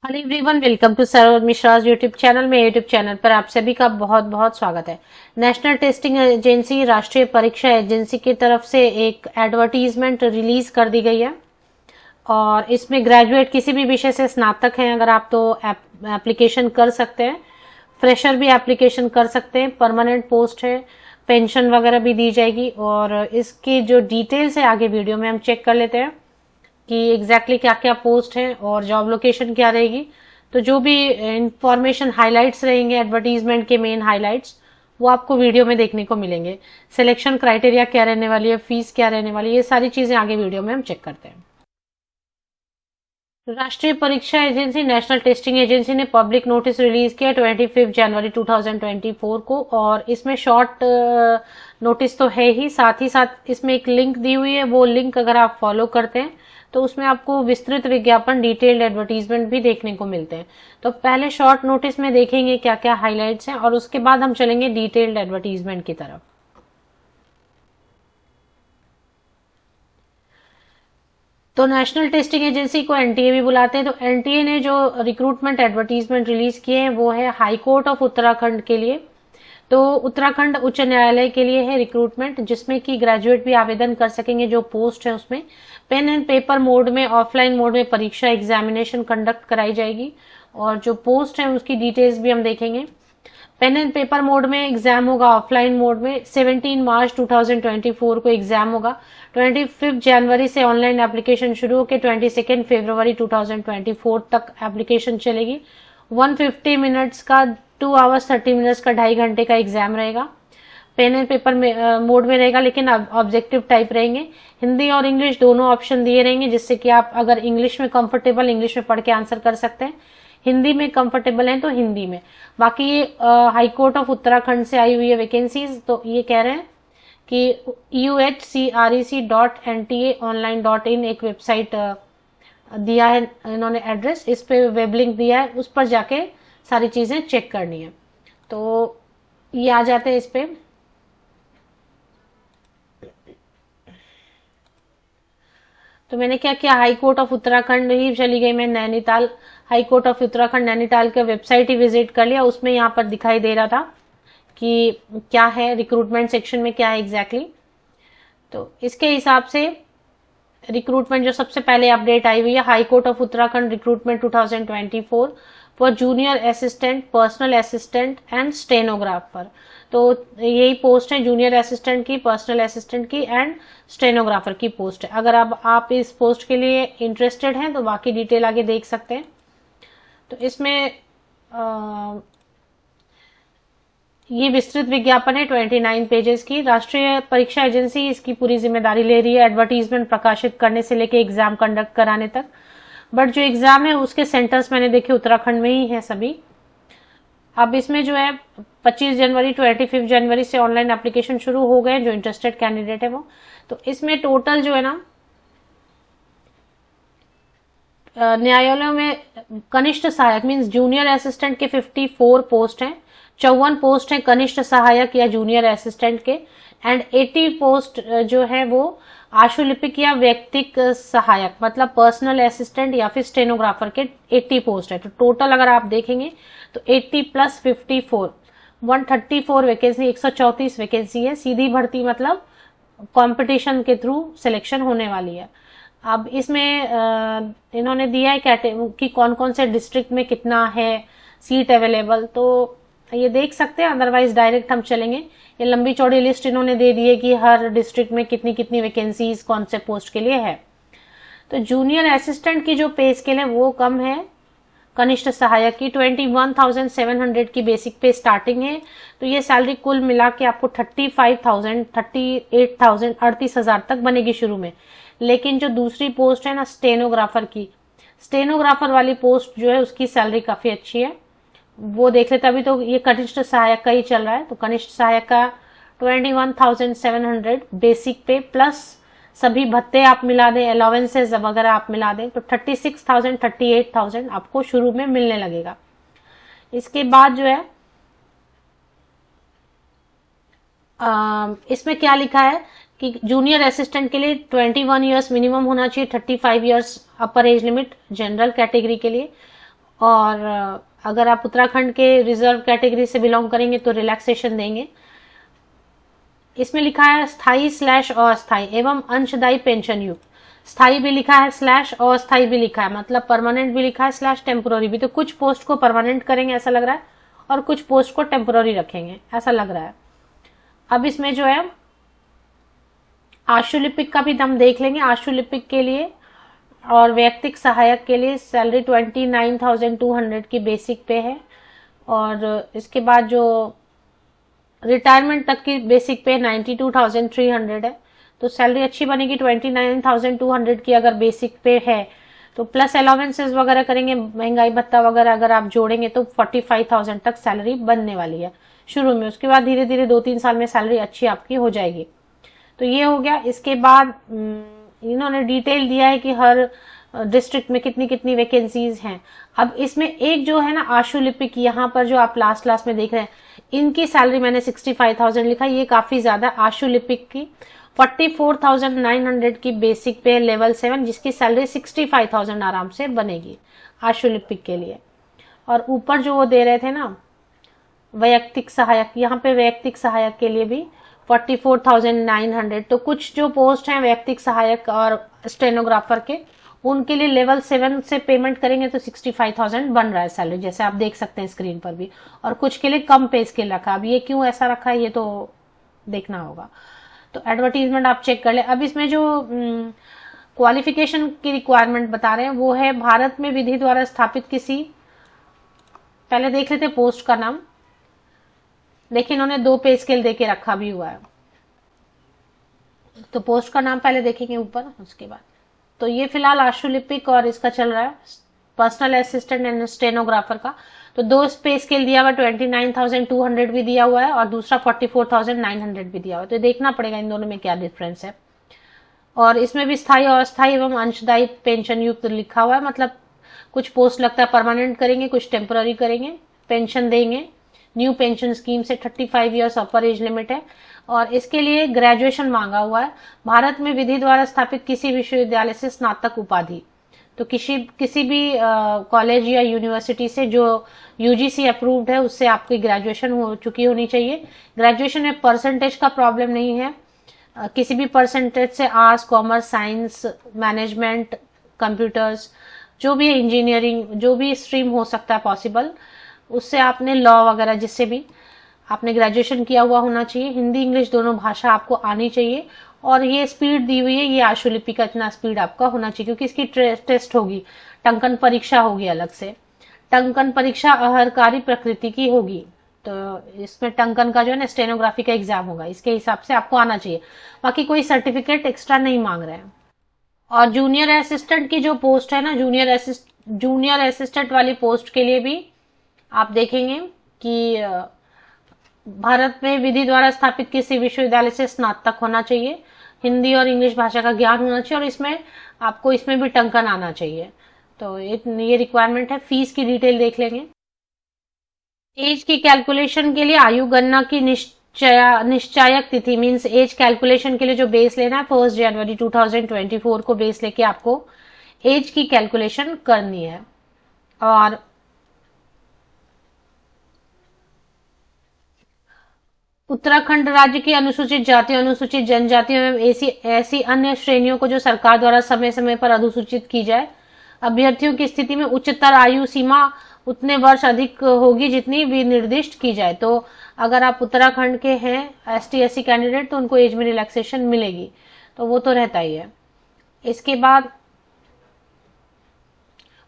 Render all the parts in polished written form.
Hello everyone, welcome to Saroj Mishra's YouTube channel में। YouTube channel पर आप सभी का बहुत बहुत स्वागत है। नेशनल टेस्टिंग एजेंसी, राष्ट्रीय परीक्षा एजेंसी की तरफ से एक एडवर्टीजमेंट रिलीज कर दी गई है और इसमें ग्रेजुएट किसी भी विषय से स्नातक हैं अगर आप तो एप्लीकेशन कर सकते हैं। फ्रेशर भी एप्लीकेशन कर सकते हैं। परमानेंट पोस्ट है, पेंशन वगैरह भी दी जाएगी और इसकी जो डिटेल्स है आगे वीडियो में हम चेक कर लेते हैं कि एग्जैक्टली क्या क्या पोस्ट है और जॉब लोकेशन क्या रहेगी। तो जो भी इंफॉर्मेशन हाइलाइट्स रहेंगे एडवर्टीजमेंट के मेन हाइलाइट्स, वो आपको वीडियो में देखने को मिलेंगे। सिलेक्शन क्राइटेरिया क्या रहने वाली है, फीस क्या रहने वाली है, ये सारी चीजें आगे वीडियो में हम चेक करते हैं। राष्ट्रीय परीक्षा एजेंसी, नेशनल टेस्टिंग एजेंसी ने पब्लिक नोटिस रिलीज किया 25 जनवरी 2024 को और इसमें शॉर्ट नोटिस तो है ही, साथ इसमें एक लिंक दी हुई है। वो लिंक अगर आप फॉलो करते हैं तो उसमें आपको विस्तृत विज्ञापन, डिटेल्ड एडवर्टीजमेंट भी देखने को मिलते हैं। तो पहले शॉर्ट नोटिस में देखेंगे क्या क्या हाइलाइट्स हैं और उसके बाद हम चलेंगे डिटेल्ड एडवर्टीजमेंट की तरफ। तो नेशनल टेस्टिंग एजेंसी को एनटीए भी बुलाते हैं। तो एनटीए ने जो रिक्रूटमेंट एडवर्टीजमेंट रिलीज किए हैं वो है हाई कोर्ट ऑफ उत्तराखंड के लिए। तो उत्तराखंड उच्च न्यायालय के लिए है रिक्रूटमेंट, जिसमें कि ग्रेजुएट भी आवेदन कर सकेंगे। जो पोस्ट है उसमें पेन एंड पेपर मोड में, ऑफलाइन मोड में परीक्षा एग्जामिनेशन कंडक्ट कराई जाएगी और जो पोस्ट है उसकी डिटेल्स भी हम देखेंगे। पेन एंड पेपर मोड में एग्जाम होगा, ऑफलाइन मोड में 17 मार्च 2024 को एग्जाम होगा। 25 जनवरी से ऑनलाइन एप्लीकेशन शुरू होकर 22 फरवरी 2024 तक एप्लीकेशन चलेगी। 150 मिनट्स का, 2 आवर्स 30 मिनट्स का, 2.5 घंटे का एग्जाम रहेगा। पेन एंड पेपर में मोड में रहेगा, लेकिन ऑब्जेक्टिव टाइप रहेंगे। हिंदी और इंग्लिश दोनों ऑप्शन दिए रहेंगे, जिससे कि आप अगर इंग्लिश में कंफर्टेबल, इंग्लिश में पढ़ के आंसर कर सकते हैं। हिंदी में कंफर्टेबल हैं तो हिंदी में। बाकी ये हाई कोर्ट ऑफ उत्तराखंड से आई हुई है वैकेंसीज। तो ये कह रहे हैं कि uhcrec.ntaonline.in एक वेबसाइट दिया है इन्होंने एड्रेस, इस पे वेब लिंक दिया है, उस पर जाके सारी चीजें चेक करनी है। तो ये आ जाते हैं इस पे। तो मैंने क्या किया, हाई कोर्ट ऑफ उत्तराखंड ही चली गई मैं, Nainital. High court of Uttarakhand Nainital का वेबसाइट ही विजिट कर लिया। उसमें यहाँ पर दिखाई दे रहा था कि क्या है रिक्रूटमेंट सेक्शन में, क्या है एग्जैक्टली। तो इसके हिसाब से रिक्रूटमेंट जो सबसे पहले अपडेट आई हुई है, high court of Uttarakhand recruitment 2024 for junior assistant, personal assistant and stenographer. तो यही पोस्ट है, जूनियर असिस्टेंट की, पर्सनल असिस्टेंट की एंड स्टेनोग्राफर की पोस्ट है। अगर अब आप इस पोस्ट के लिए इंटरेस्टेड हैं तो बाकी डिटेल आगे देख सकते हैं। तो इसमें ये विस्तृत विज्ञापन है 29 पेजेस की। राष्ट्रीय परीक्षा एजेंसी इसकी पूरी जिम्मेदारी ले रही है, एडवर्टीजमेंट प्रकाशित करने से लेके एग्जाम कंडक्ट कराने तक। बट जो एग्जाम है उसके सेंटर्स मैंने देखे उत्तराखंड में ही है सभी। अब इसमें जो है 25 जनवरी 25 जनवरी से ऑनलाइन एप्लीकेशन शुरू हो गए, जो इंटरेस्टेड कैंडिडेट है वो। तो इसमें टोटल जो है ना, न्यायालयों में कनिष्ठ सहायक मींस जूनियर असिस्टेंट के 54 पोस्ट हैं, 54 पोस्ट हैं कनिष्ठ सहायक या जूनियर असिस्टेंट के, एंड 80 पोस्ट जो है वो आशुलिपिक या व्यक्तिक सहायक मतलब पर्सनल असिस्टेंट या फिर स्टेनोग्राफर के 80 पोस्ट है। तो टोटल अगर आप देखेंगे तो 80 प्लस 54 134 वैकेंसी, 134 वैकेंसी है। सीधी भर्ती मतलब कंपटीशन के थ्रू सिलेक्शन होने वाली है। अब इसमें इन्होंने दिया है कि कौन कौन से डिस्ट्रिक्ट में कितना है सीट अवेलेबल, तो ये देख सकते हैं। अदरवाइज डायरेक्ट हम चलेंगे, ये लंबी चौड़ी लिस्ट इन्होंने दे दी है कि हर डिस्ट्रिक्ट में कितनी कितनी वैकेंसीज कौन से पोस्ट के लिए है। तो जूनियर असिस्टेंट की जो पे स्केल है वो कम है कनिष्ठ सहायक की, 21,700 की बेसिक पे स्टार्टिंग है। तो ये सैलरी कुल मिला के आपको 35,000, 38,000, 38,000 तक बनेगी शुरू में। लेकिन जो दूसरी पोस्ट है ना स्टेनोग्राफर की, स्टेनोग्राफर वाली पोस्ट जो है उसकी सैलरी काफी अच्छी है, वो देख लेते। अभी तो ये कनिष्ठ सहायक का ही चल रहा है। तो कनिष्ठ सहायक का 21,700 बेसिक पे प्लस सभी भत्ते आप मिला दें, अलाउंसेस वगैरह आप मिला दें तो 36,000, 38,000 आपको शुरू में मिलने लगेगा। इसके बाद जो है इसमें क्या लिखा है कि जूनियर असिस्टेंट के लिए 21 इयर्स मिनिमम होना चाहिए, 35 इयर्स अपर एज लिमिट जनरल कैटेगरी के लिए, और अगर आप उत्तराखंड के रिजर्व कैटेगरी से बिलोंग करेंगे तो रिलैक्सेशन देंगे। इसमें लिखा है स्थायी / अस्थायी एवं अंशदायी पेंशन युक्त। स्थायी भी लिखा है / अस्थायी भी लिखा है, मतलब परमानेंट भी लिखा है / टेम्पोररी भी। तो कुछ पोस्ट को परमानेंट करेंगे ऐसा लग रहा है और कुछ पोस्ट को टेम्पोररी रखेंगे ऐसा लग रहा है। अब इसमें जो है आशुलिपिक का भी हम देख लेंगे। आशुलिपिक के लिए और वैयक्तिक सहायक के लिए सैलरी 29,200 की बेसिक पे है, और इसके बाद जो रिटायरमेंट तक की बेसिक पे 92,300 है। तो सैलरी अच्छी बनेगी 29,200 की अगर बेसिक पे है तो, प्लस अलाउंसेस वगैरह करेंगे, महंगाई भत्ता वगैरह अगर आप जोड़ेंगे तो 45,000 तक सैलरी बनने वाली है शुरू में। उसके बाद धीरे धीरे 2-3 साल में सैलरी अच्छी आपकी हो जाएगी। तो ये हो गया। इसके बाद इन्होंने डिटेल दिया है कि हर डिस्ट्रिक्ट में कितनी कितनी वैकेंसीज हैं। अब इसमें एक जो है ना आशुलिपिक, यहाँ पर जो आप लास्ट में देख रहे हैं, इनकी सैलरी मैंने 65,000 लिखा, ये काफी ज्यादा। आशुलिपिक की 44,900 की बेसिक पे लेवल 7, जिसकी सैलरी 65,000 आराम से बनेगी आशुलिपिक के लिए। और ऊपर जो वो दे रहे थे ना वैयक्तिक सहायक, यहाँ पे वैयक्तिक सहायक के लिए भी 44,900। तो कुछ जो पोस्ट हैं वैयक्तिक सहायक और स्टेनोग्राफर के, उनके लिए लेवल 7 से पेमेंट करेंगे तो 65,000 बन रहा है सैलरी, जैसे आप देख सकते हैं स्क्रीन पर भी। और कुछ के लिए कम पे स्केल रखा। अब ये क्यों ऐसा रखा है ये तो देखना होगा। तो एडवर्टीजमेंट आप चेक कर ले। अब इसमें जो क्वालिफिकेशन की रिक्वायरमेंट बता रहे हैं वो है भारत में विधि द्वारा स्थापित किसी, पहले देख लेते पोस्ट का नाम। देखिए इन्होंने 2 पे स्केल देके रखा भी हुआ है, तो पोस्ट का नाम पहले देखेंगे ऊपर, उसके बाद। तो ये फिलहाल आशुलिपिक और इसका चल रहा है पर्सनल असिस्टेंट एंड स्टेनोग्राफर का। तो 2 पे स्केल दिया हुआ, 29,200 भी दिया हुआ है और दूसरा 44,900 भी दिया हुआ है। तो देखना पड़ेगा इन दोनों में क्या डिफरेंस है। और इसमें भी स्थायी और अस्थायी एवं अंशदायी पेंशन युक्त लिखा हुआ है, मतलब कुछ पोस्ट लगता है परमानेंट करेंगे, कुछ टेम्पररी करेंगे, पेंशन देंगे। न्यू पेंशन स्कीम से 35 ईयर्स अपर एज लिमिट है, और इसके लिए ग्रेजुएशन मांगा हुआ है। भारत में विधि द्वारा स्थापित किसी विश्वविद्यालय से स्नातक उपाधि, तो किसी भी कॉलेज या यूनिवर्सिटी से जो यूजीसी अप्रूव्ड है उससे आपकी ग्रेजुएशन हो चुकी होनी चाहिए। ग्रेजुएशन में परसेंटेज का प्रॉब्लम नहीं है, किसी भी परसेंटेज से arts, commerce, science, management, computers, जो भी इंजीनियरिंग, जो भी स्ट्रीम हो सकता है पॉसिबल, उससे आपने लॉ वगैरह जिससे भी आपने ग्रेजुएशन किया हुआ होना चाहिए। हिंदी इंग्लिश दोनों भाषा आपको आनी चाहिए। और ये स्पीड दी हुई है, ये आशुलिपि का इतना स्पीड आपका होना चाहिए, क्योंकि इसकी टेस्ट होगी, टंकन परीक्षा होगी अलग से। टंकन परीक्षा अहरकारी प्रकृति की होगी, तो इसमें टंकन का जो है ना स्टेनोग्राफी का एग्जाम होगा, इसके हिसाब से आपको आना चाहिए। बाकी कोई सर्टिफिकेट एक्स्ट्रा नहीं मांग रहे हैं। और जूनियर असिस्टेंट की जो पोस्ट है ना, जूनियर असिस्टेंट वाली पोस्ट के लिए भी आप देखेंगे कि भारत में विधि द्वारा स्थापित किसी विश्वविद्यालय से स्नातक होना चाहिए, हिंदी और इंग्लिश भाषा का ज्ञान होना चाहिए, और इसमें आपको इसमें भी टंकन आना चाहिए। तो ये रिक्वायरमेंट है। फीस की डिटेल देख लेंगे। एज की कैलकुलेशन के लिए आयु गणना की निश्चायक तिथि मींस एज कैलकुलेशन के लिए जो बेस लेना है 1 जनवरी 2024 को बेस लेके आपको एज की कैलकुलेशन करनी है। और उत्तराखंड राज्य की अनुसूचित जातियों, अनुसूचित जनजातियों एवं ऐसी अन्य श्रेणियों को जो सरकार द्वारा समय समय पर अधिसूचित की जाए, अभ्यर्थियों की स्थिति में उच्चतर आयु सीमा उतने वर्ष अधिक होगी जितनी भी निर्दिष्ट की जाए। तो अगर आप उत्तराखंड के हैं ST SC कैंडिडेट तो उनको एज में रिलैक्सेशन मिलेगी, तो वो तो रहता ही है। इसके बाद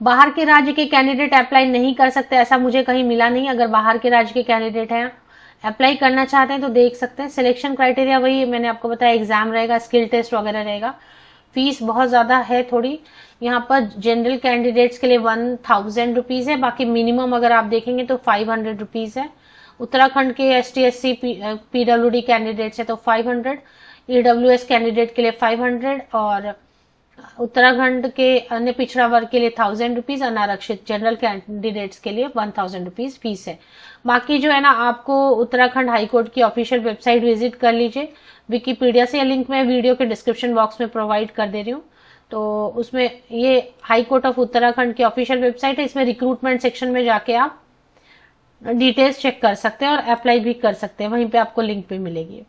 बाहर के राज्य के कैंडिडेट अप्लाई नहीं कर सकते, ऐसा मुझे कहीं मिला नहीं। अगर बाहर के राज्य के कैंडिडेट हैं अप्लाई करना चाहते हैं तो देख सकते हैं। सिलेक्शन क्राइटेरिया वही मैंने आपको बताया, एग्जाम रहेगा, स्किल टेस्ट वगैरह रहेगा। फीस बहुत ज्यादा है थोड़ी, यहाँ पर जनरल कैंडिडेट्स के लिए 1,000 रुपीज है, बाकी मिनिमम अगर आप देखेंगे तो 500 रुपीज है। उत्तराखंड के ST SC PWD कैंडिडेट्स है तो 500, EWS कैंडिडेट के लिए 500, और उत्तराखंड के अन्य पिछड़ा वर्ग के लिए 1,000 रुपीज, अनारक्षित जनरल कैंडिडेट्स के लिए 1,000 रुपीज फीस है। बाकी जो है ना आपको उत्तराखंड हाईकोर्ट की ऑफिशियल वेबसाइट विजिट कर लीजिए, विकिपीडिया से लिंक मैं वीडियो के डिस्क्रिप्शन बॉक्स में प्रोवाइड कर दे रही हूँ। तो उसमें ये हाई कोर्ट ऑफ उत्तराखंड की ऑफिशियल वेबसाइट है, इसमें रिक्रूटमेंट सेक्शन में जाके आप डिटेल्स चेक कर सकते हैं और अप्लाई भी कर सकते हैं, वहीं पे आपको लिंक भी मिलेगी।